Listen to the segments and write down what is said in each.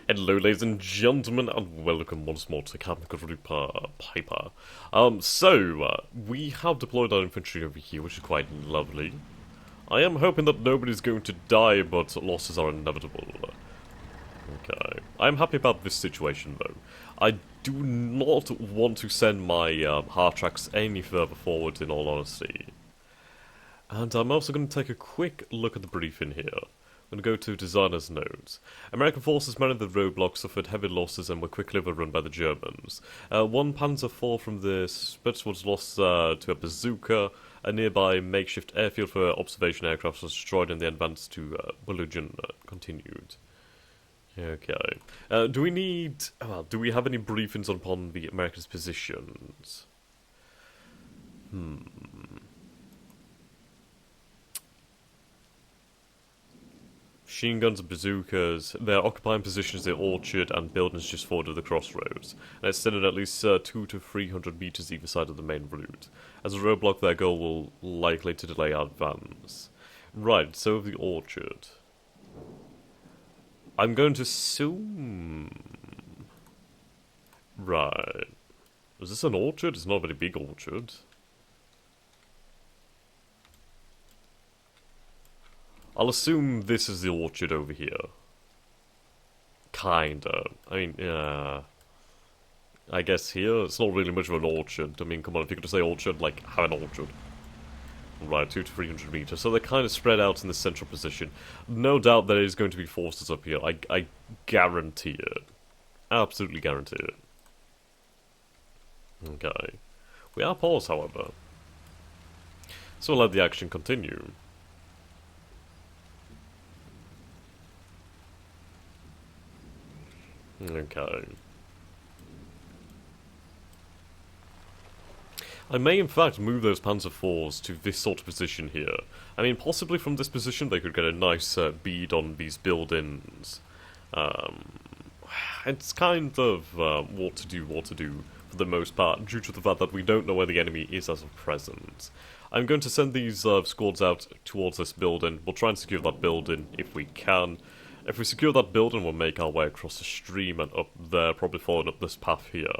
Hello, ladies and gentlemen, and welcome once more to Kampfgruppe Peiper. We have deployed our infantry over here, which is quite lovely. I am hoping that nobody's going to die, but losses are inevitable. Okay. I'm happy about this situation, though. I do not want to send my half tracks any further forward, in all honesty. And I'm also going to take a quick look at the briefing here. I'm going to go to Designer's Notes. American forces managed the roadblocks, suffered heavy losses, and were quickly overrun by the Germans. One Panzer IV from the Spitz was lost to a bazooka. A nearby makeshift airfield for observation aircraft was destroyed, and the advance to Bulujan continued. Okay. Do we have any briefings upon the Americans' positions? Machine guns and bazookas. They're occupying positions in the orchard and buildings just forward of the crossroads, and extended at least 200 to 300 meters either side of the main route. As a roadblock, their goal will likely to delay our advance. Right, so the orchard. I'm going to assume... Right. Is this an orchard? It's not a very big orchard. I'll assume this is the orchard over here. Kinda. I mean, yeah. I guess here, it's not really much of an orchard. I mean, come on, if you're going to say orchard, like, have an orchard. Right, 200 to 300 meters. So they're kind of spread out in the central position. No doubt there is going to be forces up here. I guarantee it. Absolutely guarantee it. Okay. We are paused, however. So we'll let the action continue. Okay. I may in fact move those Panzer IVs to this sort of position here. I mean, possibly from this position they could get a nice bead on these buildings. It's kind of what to do for the most part, due to the fact that we don't know where the enemy is as of present. I'm going to send these squads out towards this building. We'll try and secure that building if we can. If we secure that building, we'll make our way across the stream and up there, probably following up this path here.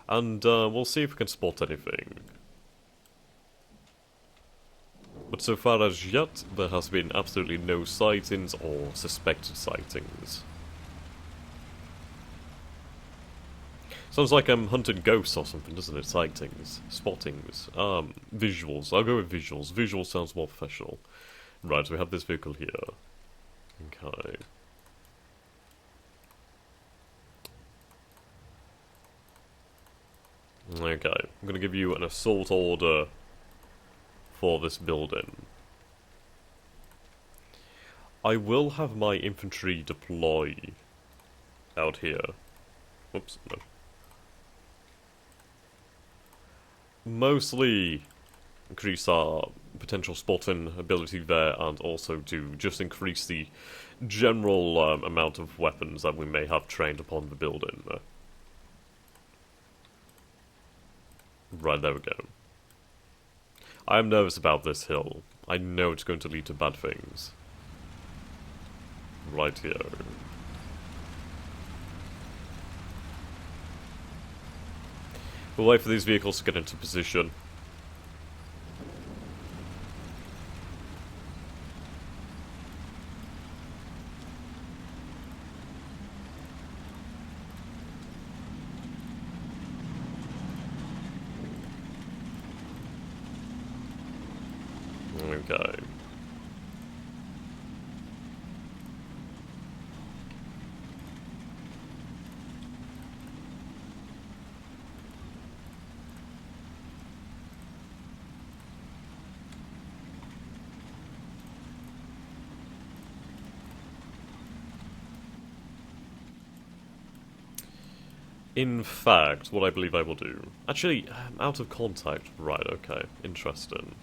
And we'll see if we can spot anything. But so far as yet, there has been absolutely no sightings or suspected sightings. Sounds like I'm hunting ghosts or something, doesn't it? Sightings, spottings, visuals. I'll go with visuals. Visual sounds more professional. Right, so we have this vehicle here. Okay. Okay, I'm going to give you an assault order for this building. I will have my infantry deploy out here. Whoops, no. Mostly increase our potential spotting ability there, and also to just increase the general amount of weapons that we may have trained upon the building. Right, there we go. I am nervous about this hill. I know it's going to lead to bad things. Right here. We'll wait for these vehicles to get into position. Okay. In fact, what I believe I will do... Actually, out of contact. Right, okay. Interesting.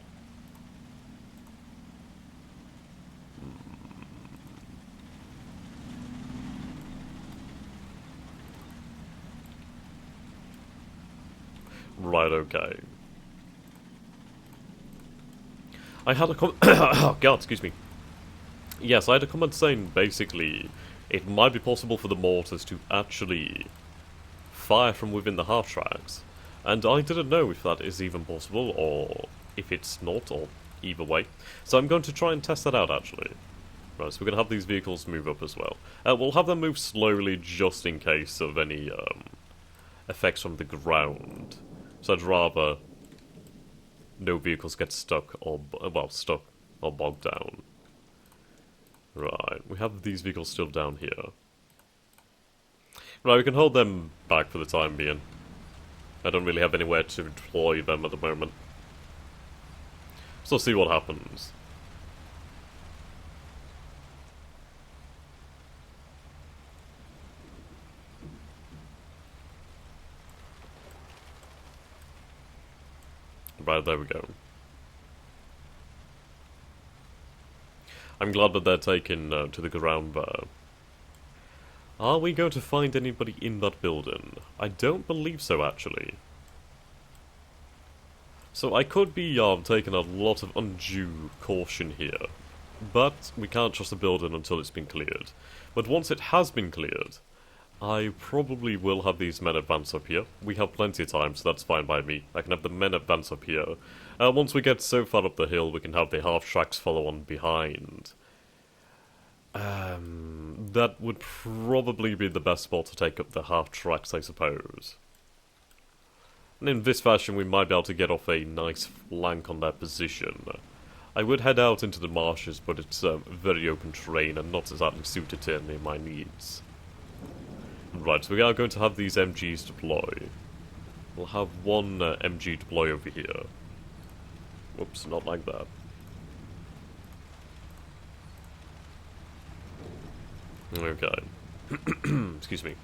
Right, okay. I had a oh god, excuse me. Yes, I had a comment saying, basically, it might be possible for the mortars to actually fire from within the half-tracks. And I didn't know if that is even possible, or if it's not, or either way. So I'm going to try and test that out, actually. Right, so we're going to have these vehicles move up as well. We'll have them move slowly, just in case of any effects from the ground. So I'd rather no vehicles get stuck, or, well, stuck, or bogged down. Right, we have these vehicles still down here. Right, we can hold them back for the time being. I don't really have anywhere to deploy them at the moment. So let's see what happens. Right, there we go. I'm glad that they're taken to the ground there. Are we going to find anybody in that building? I don't believe so, actually. So I could be taking a lot of undue caution here. But we can't trust the building until it's been cleared. But once it has been cleared, I probably will have these men advance up here. We have plenty of time, so that's fine by me. I can have the men advance up here. Once we get so far up the hill, we can have the half-tracks follow on behind. That would probably be the best spot to take up the half-tracks, I suppose. And in this fashion, we might be able to get off a nice flank on their position. I would head out into the marshes, but it's very open terrain and not exactly suited to any of my needs. Right, so we are going to have these MGs deploy. We'll have one MG deploy over here. Whoops, not like that. Okay. Excuse me.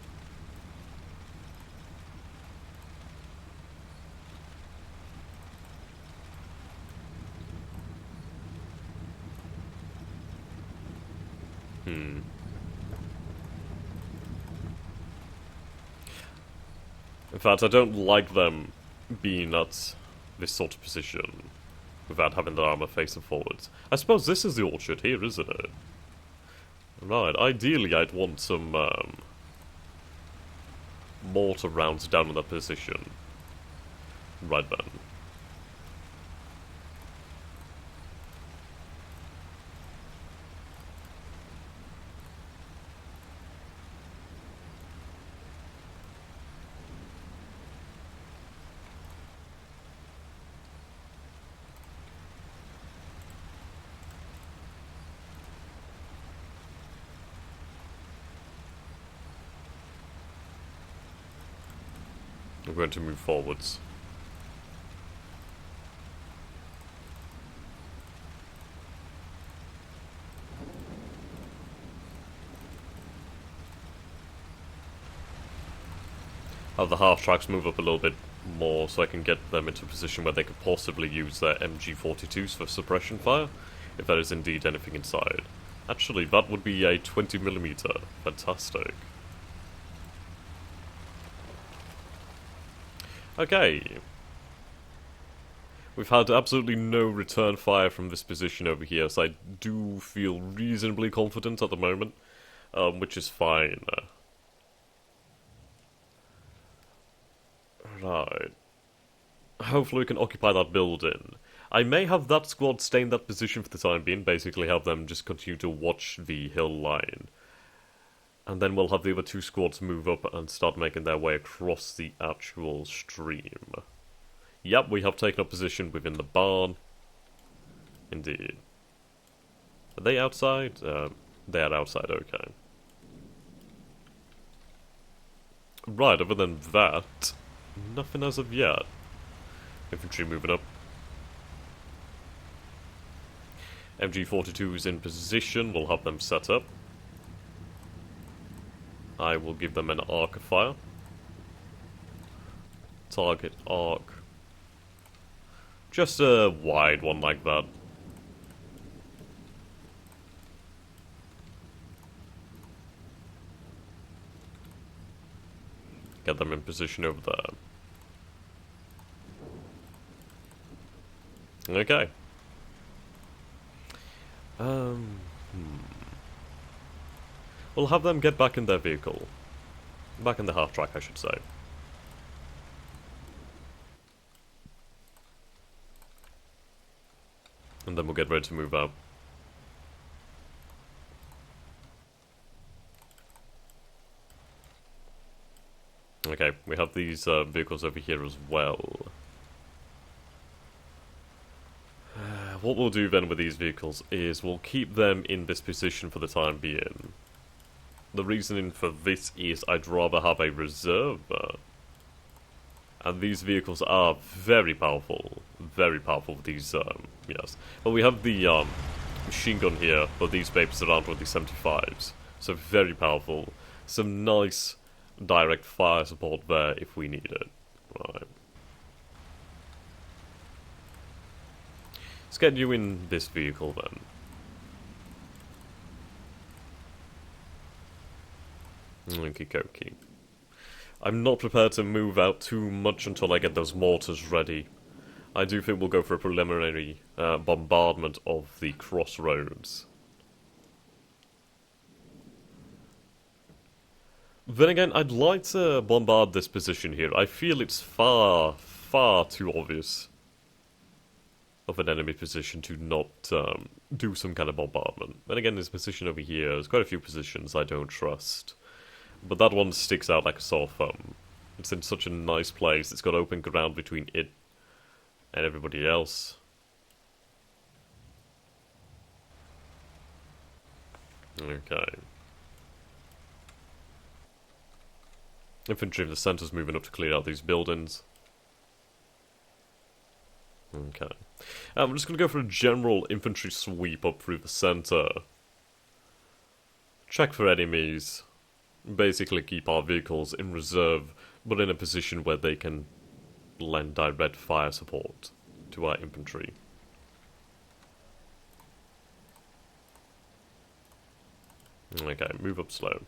In fact, I don't like them being at this sort of position without having their armor facing forwards. I suppose this is the orchard here, isn't it? Right, ideally I'd want some mortar rounds down in that position. Right then. We're going to move forwards. Have the half-tracks move up a little bit more so I can get them into a position where they could possibly use their MG42s for suppression fire, if there is indeed anything inside. Actually, that would be a 20mm. Fantastic. Okay. We've had absolutely no return fire from this position over here, so I do feel reasonably confident at the moment, which is fine. Right. Hopefully we can occupy that building. I may have that squad stay in that position for the time being, basically have them just continue to watch the hill line. And then we'll have the other two squads move up and start making their way across the actual stream. Yep, we have taken up position within the barn. Indeed. Are they outside? They are outside, okay. Right, other than that, nothing as of yet. Infantry moving up. MG42 is in position, we'll have them set up. I will give them an arc of fire. Target arc. Just a wide one like that. Get them in position over there. Okay. We'll have them get back in their vehicle. Back in the half-track, I should say. And then we'll get ready to move out. Okay, we have these vehicles over here as well. What we'll do then with these vehicles is we'll keep them in this position for the time being. The reasoning for this is I'd rather have a reserve, and these vehicles are very powerful, these, yes. But we have the machine gun here, but these babes are armed with the 75s, so very powerful. Some nice direct fire support there if we need it. Right. Let's get you in this vehicle then. Okie dokie. I'm not prepared to move out too much until I get those mortars ready. I do think we'll go for a preliminary bombardment of the crossroads. Then again, I'd like to bombard this position here. I feel it's far, far too obvious of an enemy position to not do some kind of bombardment. Then again, this position over here, there's quite a few positions I don't trust. But that one sticks out like a sore thumb. It's in such a nice place, it's got open ground between it and everybody else. Okay. Infantry of the centre's moving up to clear out these buildings. Okay. I'm just going to go for a general infantry sweep up through the centre. Check for enemies. Basically keep our vehicles in reserve, but in a position where they can lend direct fire support to our infantry. Okay, move up slow.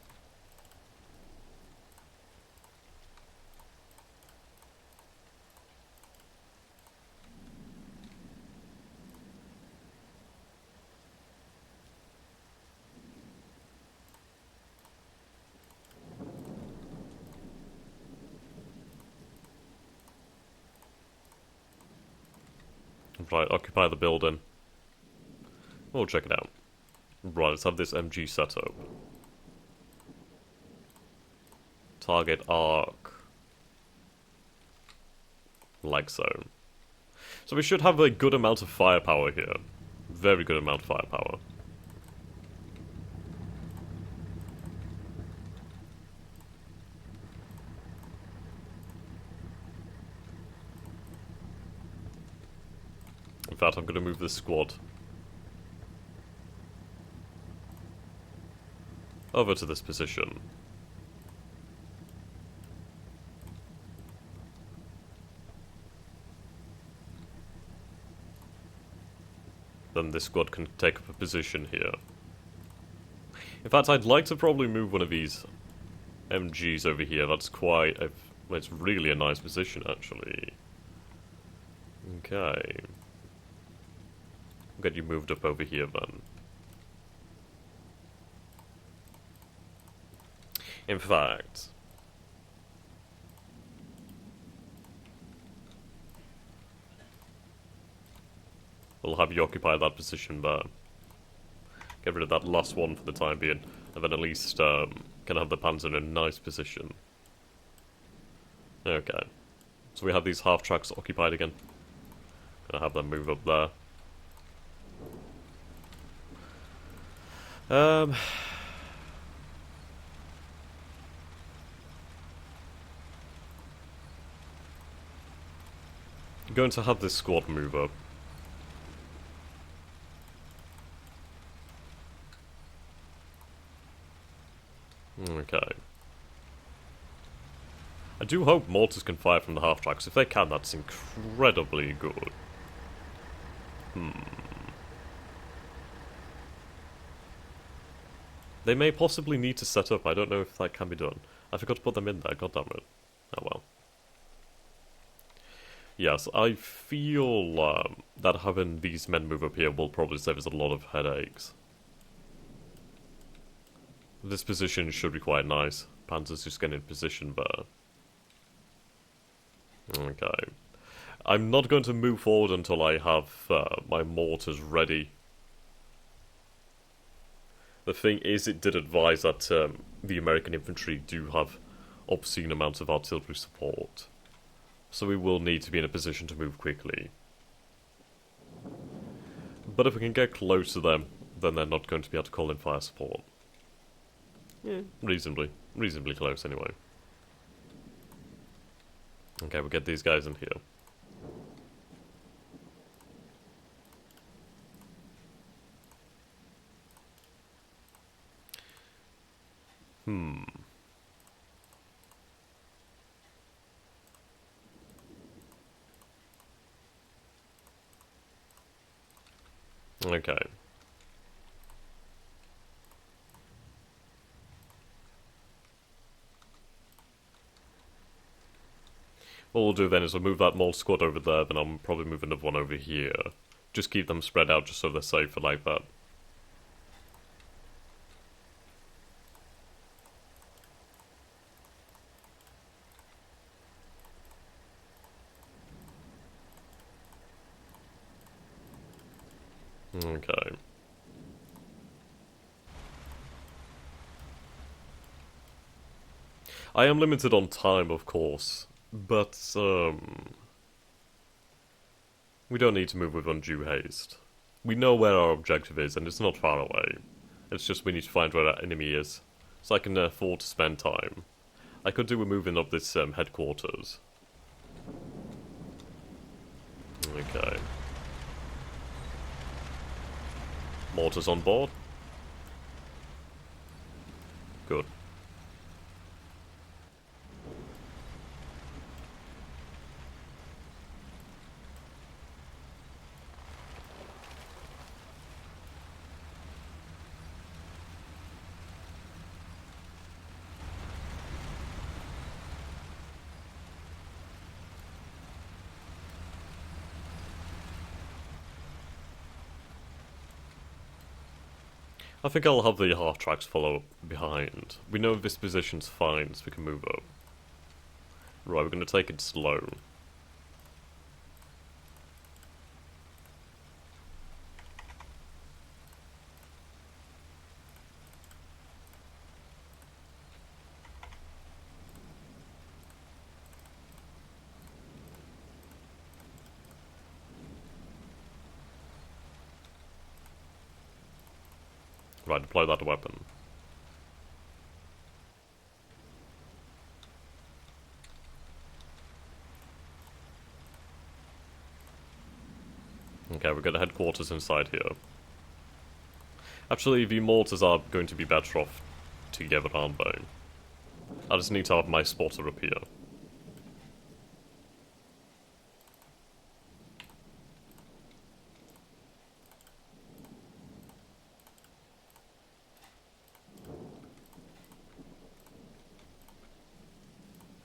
Right, occupy the building. We'll check it out. Right, let's have this MG set up. Target arc. Like so. So we should have a good amount of firepower here. Very good amount of firepower. In fact, I'm going to move this squad over to this position. Then this squad can take up a position here. In fact, I'd like to probably move one of these MGs over here. That's quite a... Well, it's really a nice position, actually. Okay. Get you moved up over here then. In fact, we'll have you occupy that position there. Get rid of that last one for the time being, and then at least can have the Panzer in a nice position. Okay, so we have these half tracks occupied again. Gonna have them move up there. Going to have this squad move up. Okay. I do hope mortars can fire from the half tracks. If they can, that's incredibly good. They may possibly need to set up. I don't know if that can be done. I forgot to put them in there. God damn it. Oh well. Yes, I feel that having these men move up here will probably save us a lot of headaches. This position should be quite nice. Panzer's just getting in position, but... Okay. I'm not going to move forward until I have my mortars ready. The thing is, it did advise that the American infantry do have obscene amounts of artillery support. So we will need to be in a position to move quickly. But if we can get close to them, then they're not going to be able to call in fire support. Yeah, reasonably close anyway. Okay, we'll get these guys in here. Okay. What we'll do then is we'll move that mole squad over there, then I'll probably move another one over here. Just keep them spread out just so they're safer like that. Okay. I am limited on time, of course, but, we don't need to move with undue haste. We know where our objective is, and it's not far away. It's just we need to find where our enemy is, so I can afford to spend time. I could do with moving up this, headquarters. Okay. Mortars on board. Good. I think I'll have the half tracks follow behind. We know this position's fine, so we can move up. Right, we're going to take it slow. Right, deploy that weapon. Okay, we've got a headquarters inside here. Actually, the mortars are going to be better off together, aren't they? I just need to have my spotter up here.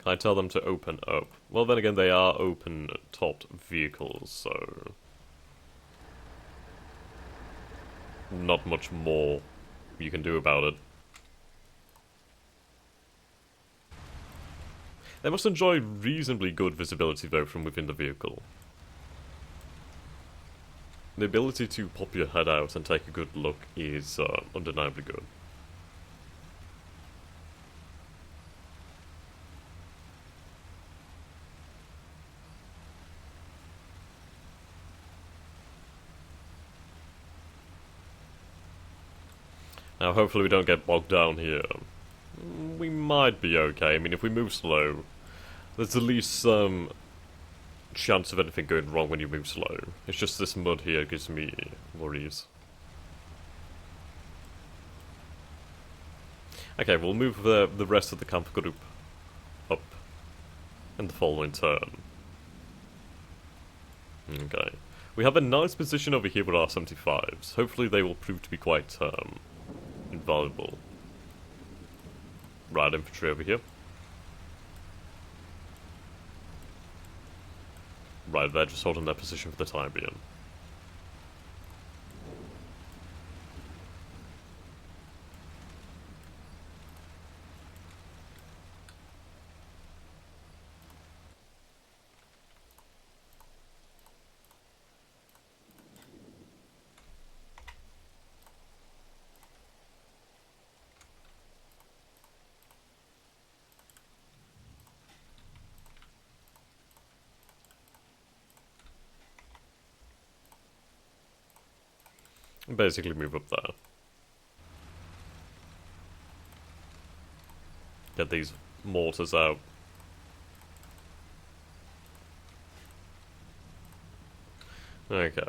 Can I tell them to open up? Well, then again, they are open-topped vehicles, so... not much more you can do about it. They must enjoy reasonably good visibility, though, from within the vehicle. The ability to pop your head out and take a good look is undeniably good. Now, hopefully we don't get bogged down here. We might be okay. I mean, if we move slow, there's at least some chance of anything going wrong when you move slow. It's just this mud here gives me worries. Okay, we'll move the rest of the Kampfgruppe up in the following turn. Okay. We have a nice position over here with our 75s. Hopefully they will prove to be quite invaluable. Right, infantry over here. Right, they're just holding their position for the time being. Basically move up there. Get these mortars out. Okay.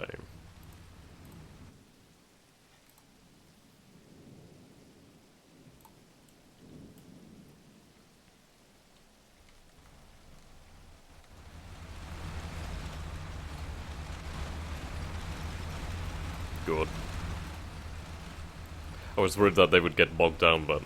Good. I was worried that they would get bogged down, but...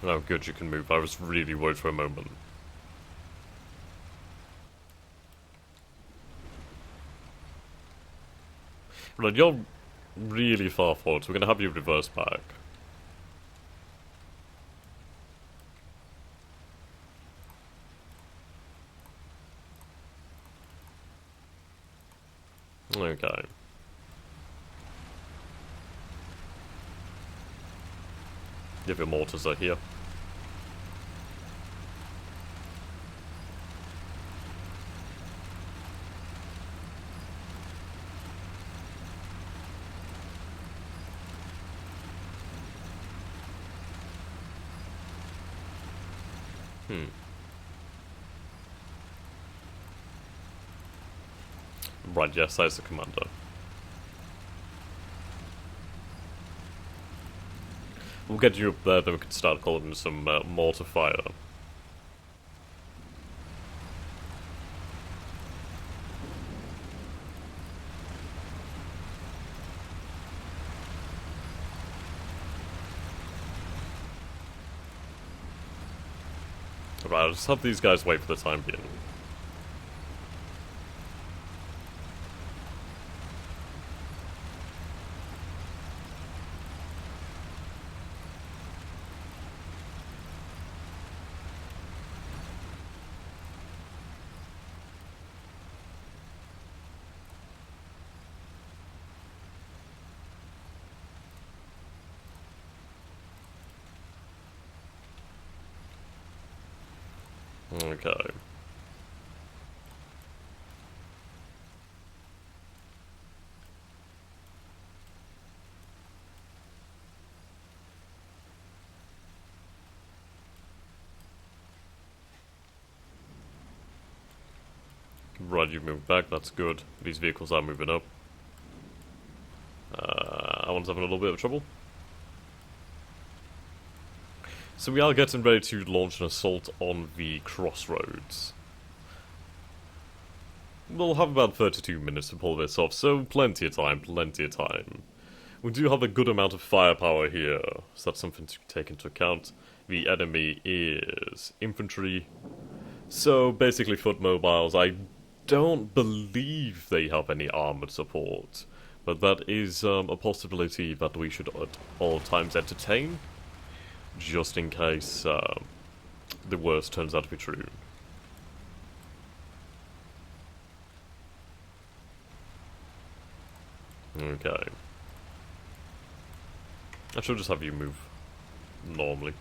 Oh, good, you can move. I was really worried for a moment. Right, you're really far forward, so we're gonna have you reverse back. Okay. If your mortars are here. Right, yes, that's the commander. We'll get you up there, then we can start calling some mortar fire. Right, I'll just have these guys wait for the time being. Okay. Right, you've moved back, that's good. These vehicles are moving up. I want to have a little bit of trouble. So we are getting ready to launch an assault on the crossroads. We'll have about 32 minutes to pull this off, so plenty of time, plenty of time. We do have a good amount of firepower here, so that's something to take into account. The enemy is infantry, so basically foot mobiles. I don't believe they have any armoured support, but that is a possibility that we should at all times entertain, just in case the worst turns out to be true. Okay. I should just have you move normally.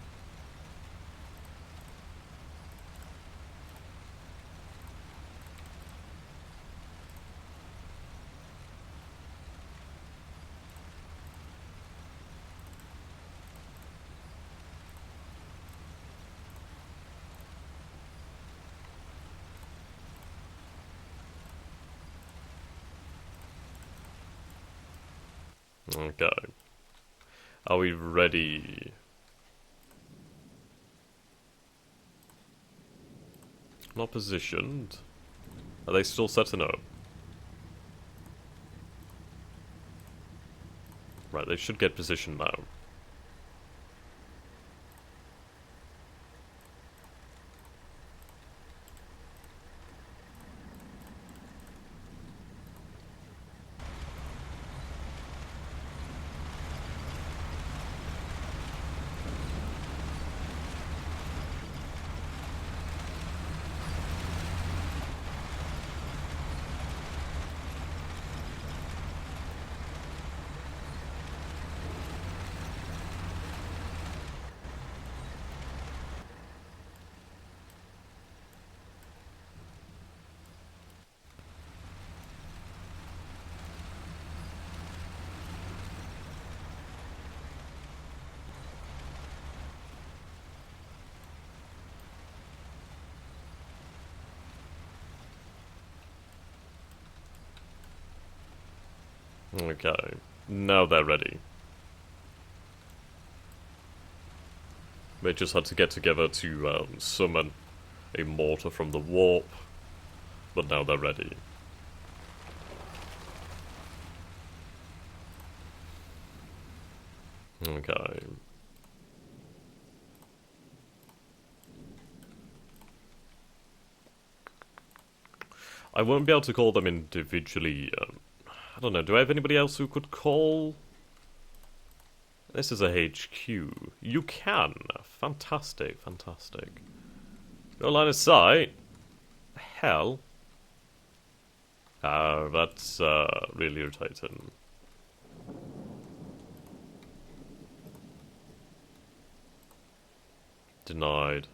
Okay. Are we ready? Not positioned. Are they still setting up? Right, they should get positioned now. Okay, now they're ready. They just had to get together to summon a mortar from the warp, but now they're ready. Okay. I won't be able to call them individually. I don't know, do I have anybody else who could call? This is a HQ. You can. Fantastic, fantastic. No line of sight. Hell. That's really irritating. Denied.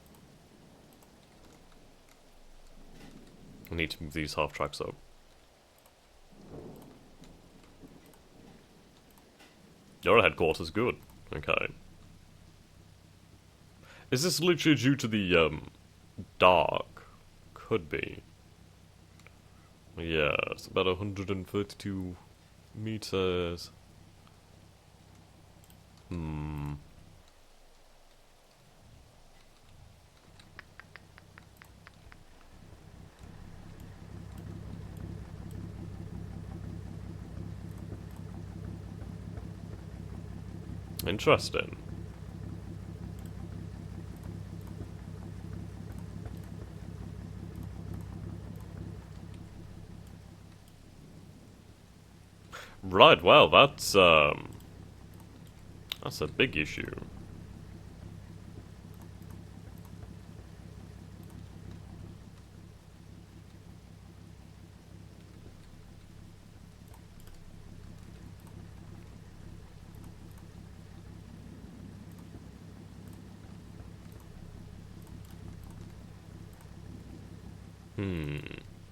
I need to move these half tracks up. Your headquarters, good. Okay. Is this literally due to the, dark? Could be. Yeah, it's about 132 meters. Interesting. Right, well, that's a big issue.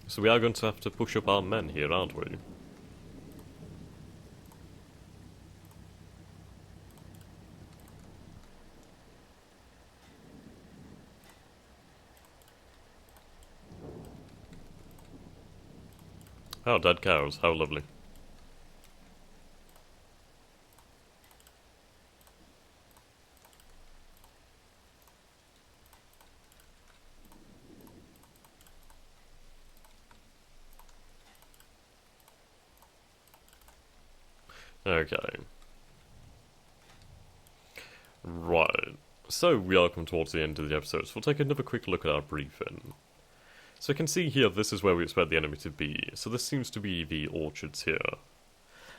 So we are going to have to push up our men here, aren't we? Oh, dead cows, how lovely. Okay. Right. So we are coming towards the end of the episode, so we'll take another quick look at our briefing. So you can see here, this is where we expect the enemy to be. So this seems to be the orchards here.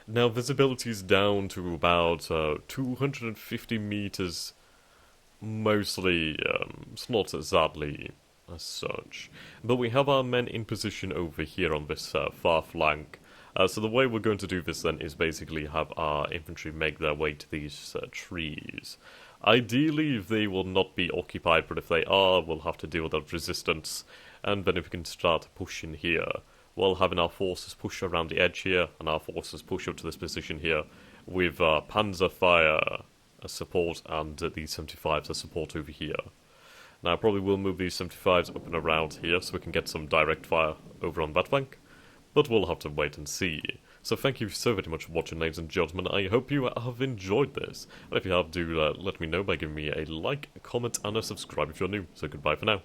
Now visibility is down to about 250 meters. Mostly, it's not exactly as such. But we have our men in position over here on this far flank. So the way we're going to do this then is basically have our infantry make their way to these trees. Ideally, they will not be occupied, but if they are, we'll have to deal with that resistance. And then if we can start pushing here, while having our forces push around the edge here, and our forces push up to this position here, with Panzer fire as support and the 75s as support over here. Now I probably will move these 75s up and around here so we can get some direct fire over on that flank, but we'll have to wait and see. So thank you so very much for watching, ladies and gentlemen. I hope you have enjoyed this, and if you have, do let me know by giving me a like, a comment, and a subscribe if you're new. So goodbye for now.